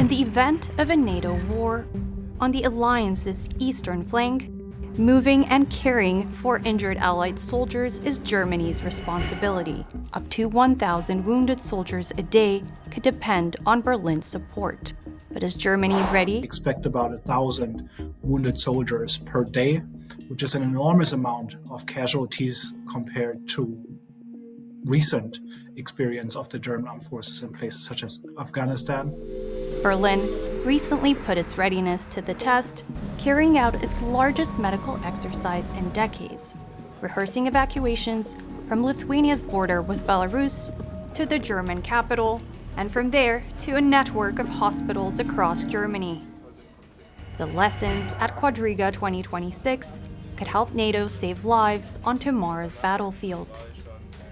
In the event of a NATO war, on the alliance's eastern flank, moving and caring for injured Allied soldiers is Germany's responsibility. Up to 1,000 wounded soldiers a day could depend on Berlin's support. But is Germany ready? Expect about 1,000 wounded soldiers per day, which is an enormous amount of casualties compared to recent experience of the German armed forces in places such as Afghanistan. Berlin recently put its readiness to the test, carrying out its largest medical exercise in decades, rehearsing evacuations from Lithuania's border with Belarus to the German capital, and from there to a network of hospitals across Germany. The lessons at Quadriga 2026 could help NATO save lives on tomorrow's battlefield.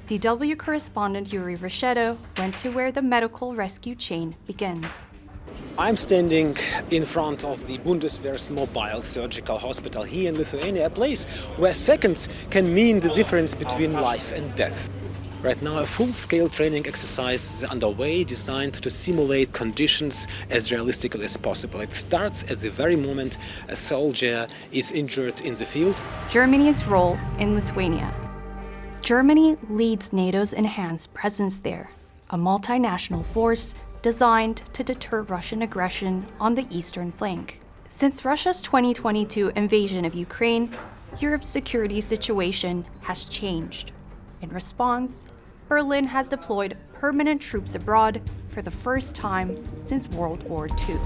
DW correspondent Yuri Richetto went to where the medical rescue chain begins. I'm standing in front of the Bundeswehr's mobile surgical hospital here in Lithuania, a place where seconds can mean the difference between life and death. Right now, a full-scale training exercise is underway, designed to simulate conditions as realistically as possible. It starts at the very moment a soldier is injured in the field. Germany's role in Lithuania. Germany leads NATO's enhanced presence there, a multinational force designed to deter Russian aggression on the eastern flank. Since Russia's 2022 invasion of Ukraine, Europe's security situation has changed. In response, Berlin has deployed permanent troops abroad for the first time since World War II.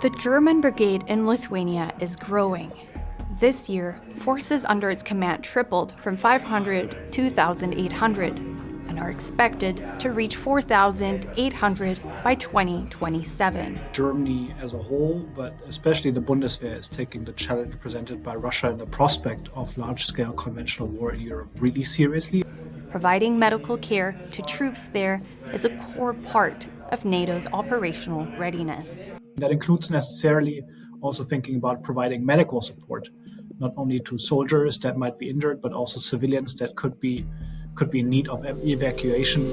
The German brigade in Lithuania is growing. This year, forces under its command tripled from 500 to 2,800 and are expected to reach 4,800 by 2027. Germany as a whole, but especially the Bundeswehr, is taking the challenge presented by Russia and the prospect of large-scale conventional war in Europe really seriously. Providing medical care to troops there is a core part of NATO's operational readiness. That includes necessarily also thinking about providing medical support, not only to soldiers that might be injured, but also civilians that could be in need of evacuation.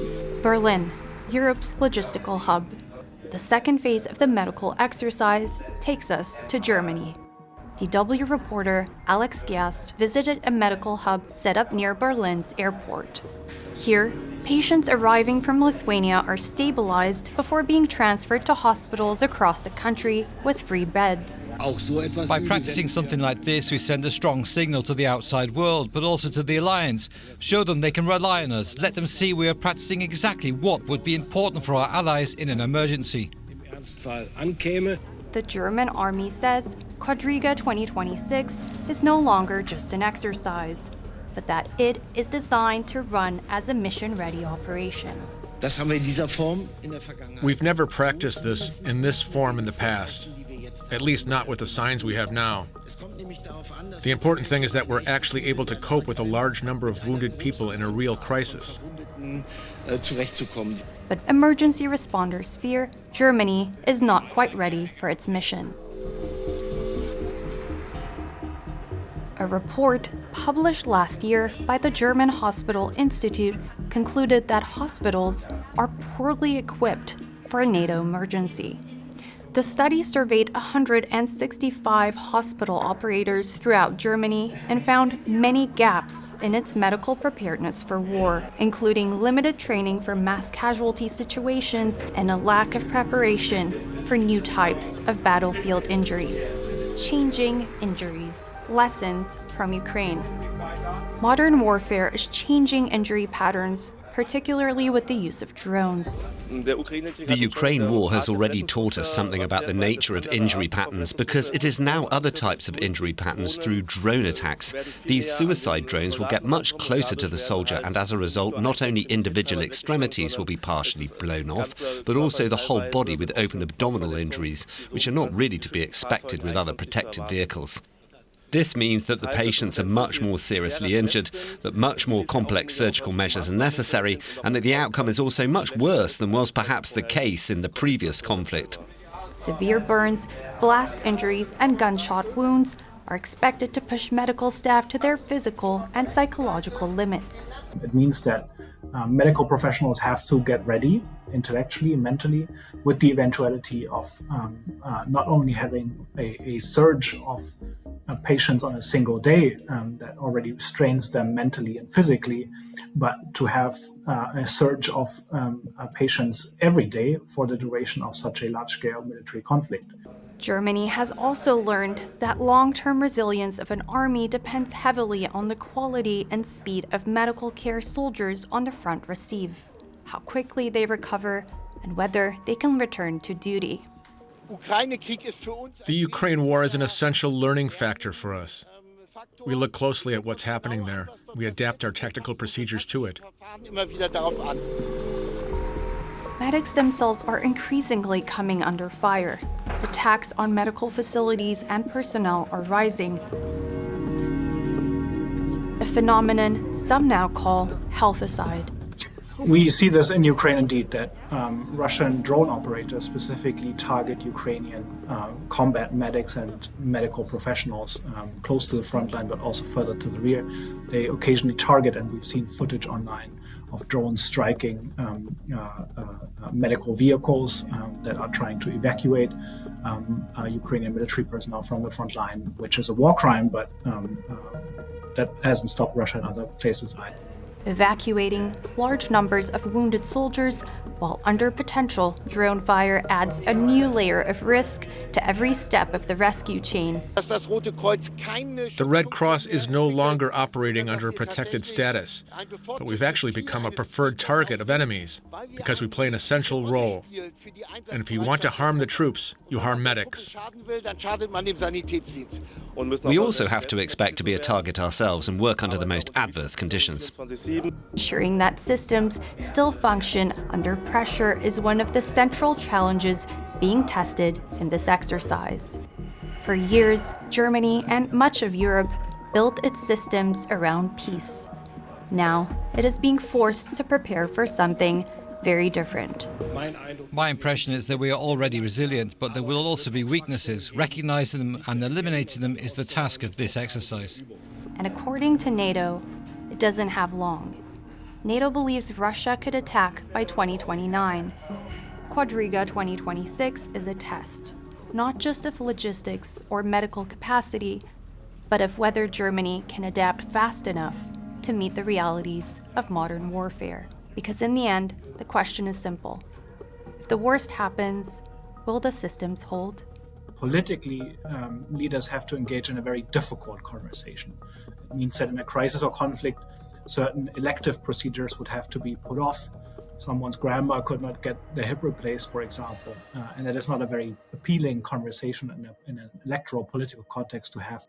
Berlin, Europe's logistical hub. The second phase of the medical exercise takes us to Germany. DW reporter Alex Gast visited a medical hub set up near Berlin's airport. Here, patients arriving from Lithuania are stabilized before being transferred to hospitals across the country with free beds. By practicing something like this, we send a strong signal to the outside world, but also to the alliance. Show them they can rely on us. Let them see we are practicing exactly what would be important for our allies in an emergency. The German army says Quadriga 2026 is no longer just an exercise, but that it is designed to run as a mission-ready operation. We've never practiced this in this form in the past, at least not with the signs we have now. The important thing is that we're actually able to cope with a large number of wounded people in a real crisis. But emergency responders fear Germany is not quite ready for its mission. A report published last year by the German Hospital Institute concluded that hospitals are poorly equipped for a NATO emergency. The study surveyed 165 hospital operators throughout Germany and found many gaps in its medical preparedness for war, including limited training for mass casualty situations and a lack of preparation for new types of battlefield injuries. Changing injuries, lessons from Ukraine. Modern warfare is changing injury patterns, particularly with the use of drones. The Ukraine war has already taught us something about the nature of injury patterns because it is now other types of injury patterns through drone attacks. These suicide drones will get much closer to the soldier, and as a result, not only individual extremities will be partially blown off, but also the whole body with open abdominal injuries, which are not really to be expected with other protected vehicles. This means that the patients are much more seriously injured, that much more complex surgical measures are necessary, and that the outcome is also much worse than was perhaps the case in the previous conflict. Severe burns, blast injuries, and gunshot wounds are expected to push medical staff to their physical and psychological limits. It means that medical professionals have to get ready intellectually, mentally, with the eventuality of not only having a surge of patients on a single day that already strains them mentally and physically, but to have a surge of patients every day for the duration of such a large-scale military conflict. Germany has also learned that long-term resilience of an army depends heavily on the quality and speed of medical care soldiers on the front receive, how quickly they recover, and whether they can return to duty. The Ukraine war is an essential learning factor for us. We look closely at what's happening there. We adapt our tactical procedures to it. Medics themselves are increasingly coming under fire. Attacks on medical facilities and personnel are rising, a phenomenon some now call healthicide. We see this in Ukraine indeed, that Russian drone operators specifically target Ukrainian combat medics and medical professionals close to the front line, but also further to the rear. They occasionally target, and we've seen footage online of drones striking medical vehicles that are trying to evacuate Ukrainian military personnel from the front line, which is a war crime, but that hasn't stopped Russia in other places either. Evacuating large numbers of wounded soldiers while under potential drone fire adds a new layer of risk to every step of the rescue chain. The Red Cross is no longer operating under a protected status, but we've actually become a preferred target of enemies because we play an essential role. And if you want to harm the troops, you harm medics. We also have to expect to be a target ourselves and work under the most adverse conditions. Ensuring that systems still function under pressure is one of the central challenges being tested in this exercise. For years, Germany and much of Europe built its systems around peace. Now, it is being forced to prepare for something very different. My impression is that we are already resilient, but there will also be weaknesses. Recognizing them and eliminating them is the task of this exercise. And according to NATO, it doesn't have long. NATO believes Russia could attack by 2029. Quadriga 2026 is a test, not just of logistics or medical capacity, but of whether Germany can adapt fast enough to meet the realities of modern warfare. Because in the end, the question is simple. If the worst happens, will the systems hold? Politically, leaders have to engage in a very difficult conversation. It means that in a crisis or conflict, certain elective procedures would have to be put off. Someone's grandma could not get their hip replaced, for example. And that is not a very appealing conversation in an electoral political context to have.